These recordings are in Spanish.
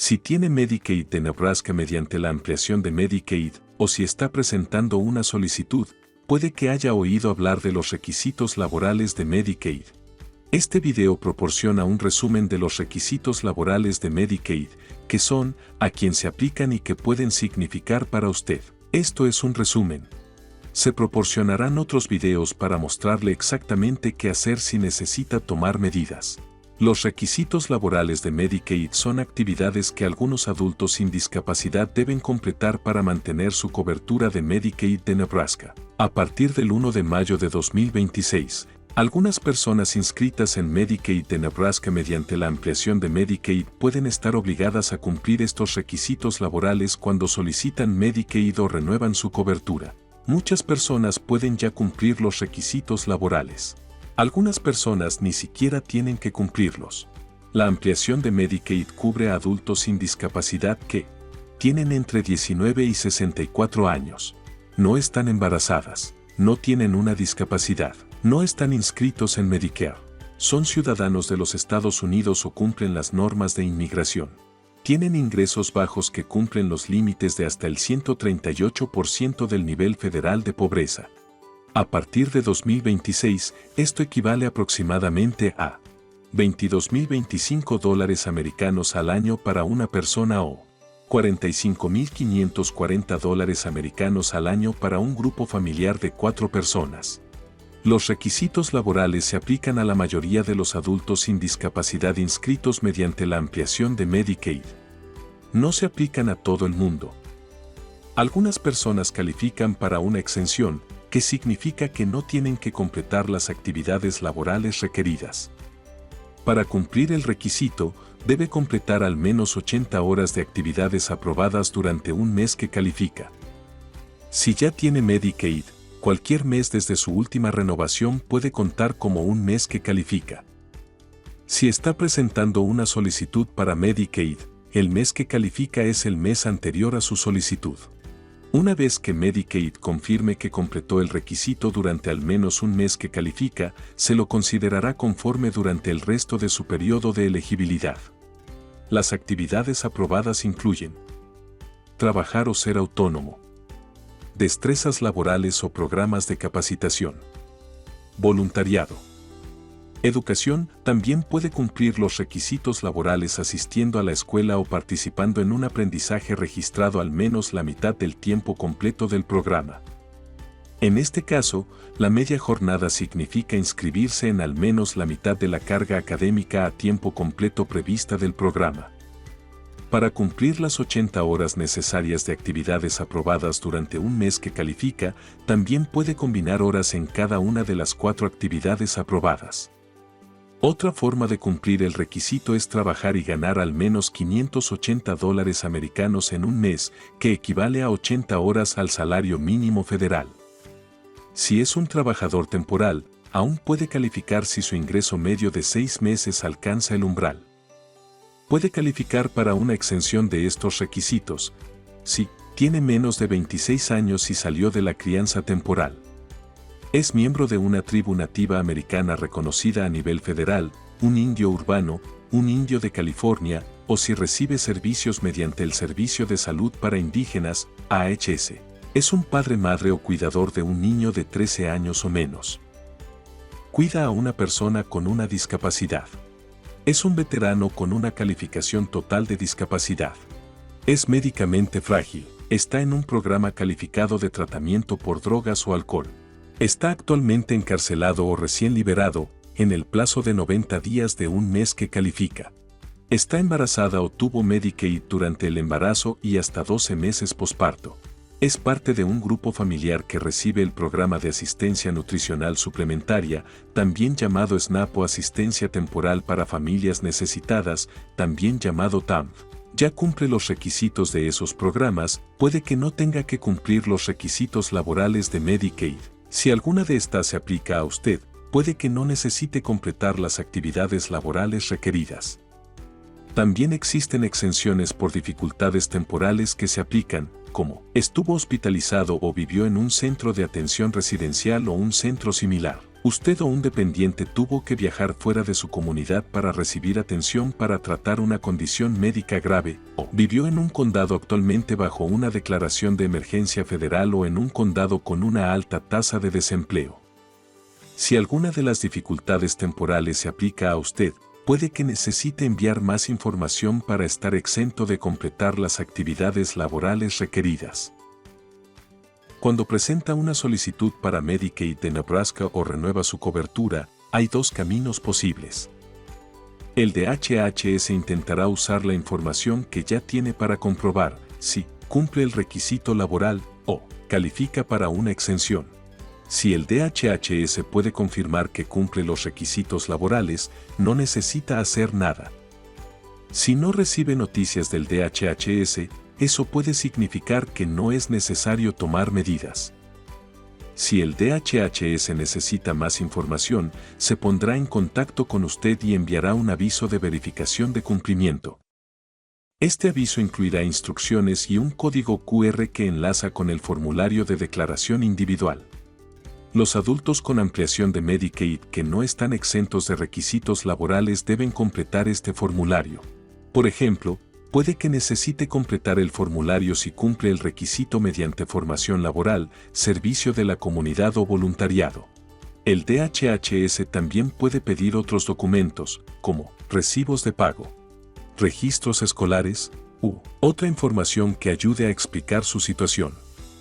Si tiene Medicaid de Nebraska mediante la ampliación de Medicaid, o si está presentando una solicitud, puede que haya oído hablar de los requisitos laborales de Medicaid. Este video proporciona un resumen de los requisitos laborales de Medicaid, que son, a quién se aplican y qué pueden significar para usted. Esto es un resumen. Se proporcionarán otros videos para mostrarle exactamente qué hacer si necesita tomar medidas. Los requisitos laborales de Medicaid son actividades que algunos adultos sin discapacidad deben completar para mantener su cobertura de Medicaid de Nebraska. A partir del 1 de mayo de 2026, algunas personas inscritas en Medicaid de Nebraska mediante la ampliación de Medicaid pueden estar obligadas a cumplir estos requisitos laborales cuando solicitan Medicaid o renuevan su cobertura. Muchas personas pueden ya cumplir los requisitos laborales. Algunas personas ni siquiera tienen que cumplirlos. La ampliación de Medicaid cubre a adultos sin discapacidad que tienen entre 19 y 64 años. No están embarazadas, no tienen una discapacidad, no están inscritos en Medicare, son ciudadanos de los Estados Unidos o cumplen las normas de inmigración. Tienen ingresos bajos que cumplen los límites de hasta el 138% del nivel federal de pobreza. A partir de 2026, esto equivale aproximadamente a $22.025 americanos al año para una persona o $45.540 americanos al año para un grupo familiar de 4 personas. Los requisitos laborales se aplican a la mayoría de los adultos sin discapacidad inscritos mediante la ampliación de Medicaid. No se aplican a todo el mundo. Algunas personas califican para una exención, que significa que no tienen que completar las actividades laborales requeridas. Para cumplir el requisito, debe completar al menos 80 horas de actividades aprobadas durante un mes que califica. Si ya tiene Medicaid, cualquier mes desde su última renovación puede contar como un mes que califica. Si está presentando una solicitud para Medicaid, el mes que califica es el mes anterior a su solicitud. Una vez que Medicaid confirme que completó el requisito durante al menos un mes que califica, se lo considerará conforme durante el resto de su periodo de elegibilidad. Las actividades aprobadas incluyen trabajar o ser autónomo, destrezas laborales o programas de capacitación, voluntariado. Educación también puede cumplir los requisitos laborales asistiendo a la escuela o participando en un aprendizaje registrado al menos la mitad del tiempo completo del programa. En este caso, la media jornada significa inscribirse en al menos la mitad de la carga académica a tiempo completo prevista del programa. Para cumplir las 80 horas necesarias de actividades aprobadas durante un mes que califica, también puede combinar horas en cada una de las 4 actividades aprobadas. Otra forma de cumplir el requisito es trabajar y ganar al menos $580 americanos en un mes, que equivale a 80 horas al salario mínimo federal. Si es un trabajador temporal, aún puede calificar si su ingreso medio de 6 meses alcanza el umbral. Puede calificar para una exención de estos requisitos, si tiene menos de 26 años y salió de la crianza temporal. Es miembro de una tribu nativa americana reconocida a nivel federal, un indio urbano, un indio de California, o si recibe servicios mediante el Servicio de Salud para Indígenas, AHS. Es un padre, madre o cuidador de un niño de 13 años o menos. Cuida a una persona con una discapacidad. Es un veterano con una calificación total de discapacidad. Es médicamente frágil. Está en un programa calificado de tratamiento por drogas o alcohol. Está actualmente encarcelado o recién liberado, en el plazo de 90 días de un mes que califica. Está embarazada o tuvo Medicaid durante el embarazo y hasta 12 meses posparto. Es parte de un grupo familiar que recibe el programa de asistencia nutricional suplementaria, también llamado SNAP o asistencia temporal para familias necesitadas, también llamado TANF. Ya cumple los requisitos de esos programas, puede que no tenga que cumplir los requisitos laborales de Medicaid. Si alguna de estas se aplica a usted, puede que no necesite completar las actividades laborales requeridas. También existen exenciones por dificultades temporales que se aplican, como estuvo hospitalizado o vivió en un centro de atención residencial o un centro similar. Usted o un dependiente tuvo que viajar fuera de su comunidad para recibir atención para tratar una condición médica grave, o vivió en un condado actualmente bajo una declaración de emergencia federal o en un condado con una alta tasa de desempleo. Si alguna de las dificultades temporales se aplica a usted, puede que necesite enviar más información para estar exento de completar las actividades laborales requeridas. Cuando presenta una solicitud para Medicaid de Nebraska o renueva su cobertura, hay dos caminos posibles. El de HHS intentará usar la información que ya tiene para comprobar si cumple el requisito laboral o califica para una exención. Si el DHHS puede confirmar que cumple los requisitos laborales, no necesita hacer nada. Si no recibe noticias del DHHS, eso puede significar que no es necesario tomar medidas. Si el DHHS necesita más información, se pondrá en contacto con usted y enviará un aviso de verificación de cumplimiento. Este aviso incluirá instrucciones y un código QR que enlaza con el formulario de declaración individual. Los adultos con ampliación de Medicaid que no están exentos de requisitos laborales deben completar este formulario. Por ejemplo, puede que necesite completar el formulario si cumple el requisito mediante formación laboral, servicio de la comunidad o voluntariado. El DHHS también puede pedir otros documentos, como recibos de pago, registros escolares, u otra información que ayude a explicar su situación.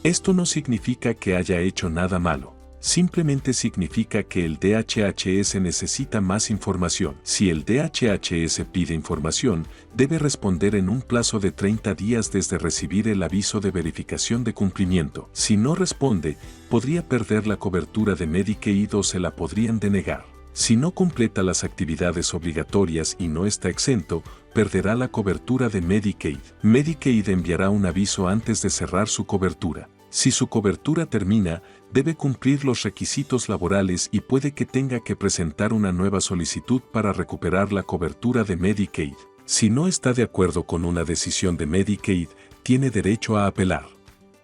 Esto no significa que haya hecho nada malo. Simplemente significa que el DHHS necesita más información. Si el DHHS pide información, debe responder en un plazo de 30 días desde recibir el aviso de verificación de cumplimiento. Si no responde, podría perder la cobertura de Medicaid o se la podrían denegar. Si no completa las actividades obligatorias y no está exento, perderá la cobertura de Medicaid. Medicaid enviará un aviso antes de cerrar su cobertura. Si su cobertura termina, debe cumplir los requisitos laborales y puede que tenga que presentar una nueva solicitud para recuperar la cobertura de Medicaid. Si no está de acuerdo con una decisión de Medicaid, tiene derecho a apelar.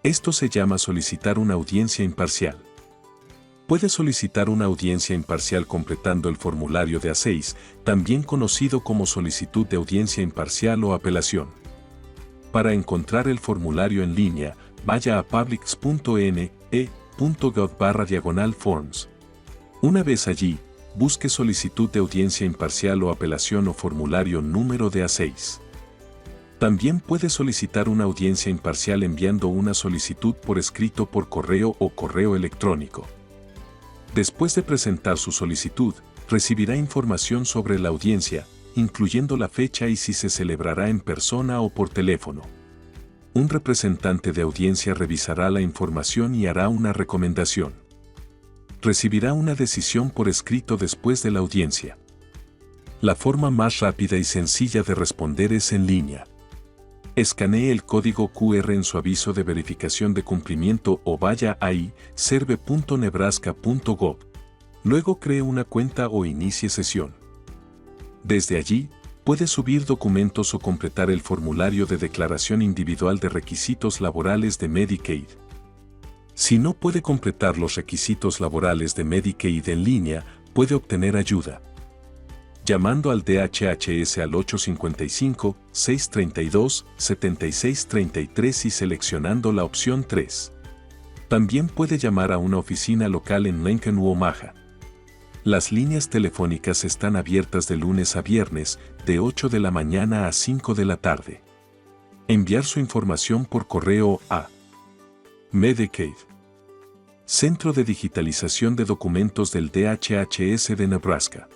Esto se llama solicitar una audiencia imparcial. Puede solicitar una audiencia imparcial completando el formulario de A6, también conocido como solicitud de audiencia imparcial o apelación. Para encontrar el formulario en línea, vaya a publics.ne.gov/forms. Una vez allí, busque solicitud de audiencia imparcial o apelación o formulario número de A6. También puede solicitar una audiencia imparcial enviando una solicitud por escrito por correo o correo electrónico. Después de presentar su solicitud, recibirá información sobre la audiencia, incluyendo la fecha y si se celebrará en persona o por teléfono. Un representante de audiencia revisará la información y hará una recomendación. Recibirá una decisión por escrito después de la audiencia. La forma más rápida y sencilla de responder es en línea. Escanee el código QR en su aviso de verificación de cumplimiento o vaya a serve.nebraska.gov. Luego cree una cuenta o inicie sesión. Desde allí, puede subir documentos o completar el formulario de declaración individual de requisitos laborales de Medicaid. Si no puede completar los requisitos laborales de Medicaid en línea, puede obtener ayuda. Llamando al DHHS al 855-632-7633 y seleccionando la opción 3. También puede llamar a una oficina local en Lincoln u Omaha. Las líneas telefónicas están abiertas de lunes a viernes, de 8 de la mañana a 5 de la tarde. Enviar su información por correo a Medicaid, Centro de Digitalización de Documentos del DHHS de Nebraska.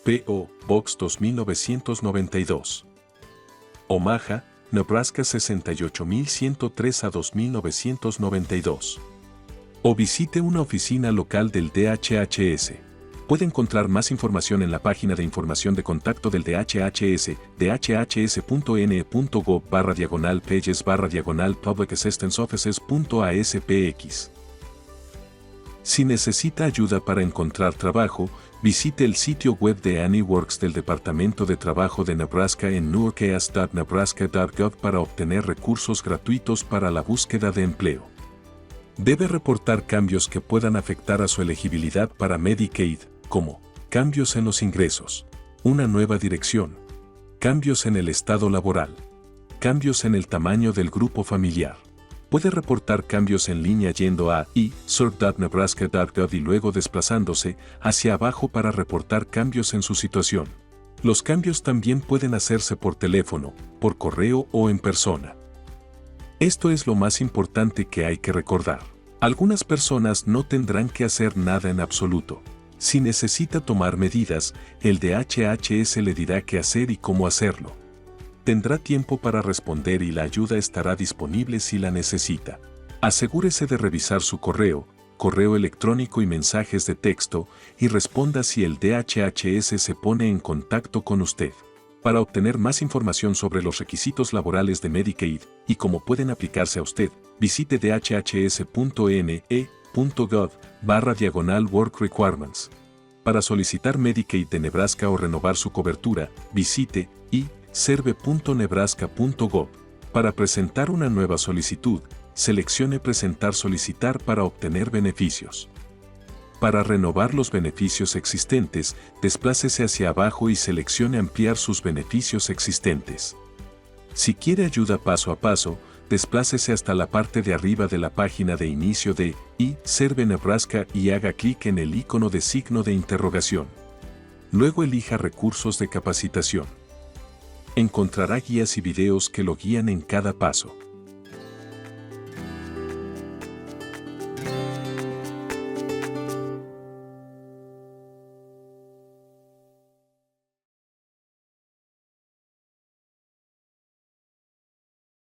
P.O. Box 2992. Omaha, Nebraska 68103 a 2992. O visite una oficina local del DHHS. Puede encontrar más información en la página de información de contacto del DHHS, dhhs.ne.gov/pages/publicassistanceoffices.aspx. Si necesita ayuda para encontrar trabajo, visite el sitio web de Annie Works del Departamento de Trabajo de Nebraska en neworkas.nebraska.gov para obtener recursos gratuitos para la búsqueda de empleo. Debe reportar cambios que puedan afectar a su elegibilidad para Medicaid, como cambios en los ingresos, una nueva dirección, cambios en el estado laboral, cambios en el tamaño del grupo familiar. Puede reportar cambios en línea yendo a serve.nebraska.gov y luego desplazándose hacia abajo para reportar cambios en su situación. Los cambios también pueden hacerse por teléfono, por correo o en persona. Esto es lo más importante que hay que recordar. Algunas personas no tendrán que hacer nada en absoluto. Si necesita tomar medidas, el DHHS le dirá qué hacer y cómo hacerlo. Tendrá tiempo para responder y la ayuda estará disponible si la necesita. Asegúrese de revisar su correo electrónico y mensajes de texto y responda si el DHHS se pone en contacto con usted. Para obtener más información sobre los requisitos laborales de Medicaid y cómo pueden aplicarse a usted, visite dhhs.ne.gov/work requirements. Para solicitar Medicaid de Nebraska o renovar su cobertura, visite serve.nebraska.gov. Para presentar una nueva solicitud, seleccione Presentar solicitar para obtener beneficios. Para renovar los beneficios existentes, desplácese hacia abajo y seleccione Ampliar sus beneficios existentes. Si quiere ayuda paso a paso, desplácese hasta la parte de arriba de la página de inicio de Serve Nebraska y haga clic en el icono de signo de interrogación. Luego elija Recursos de capacitación. Encontrará guías y videos que lo guían en cada paso.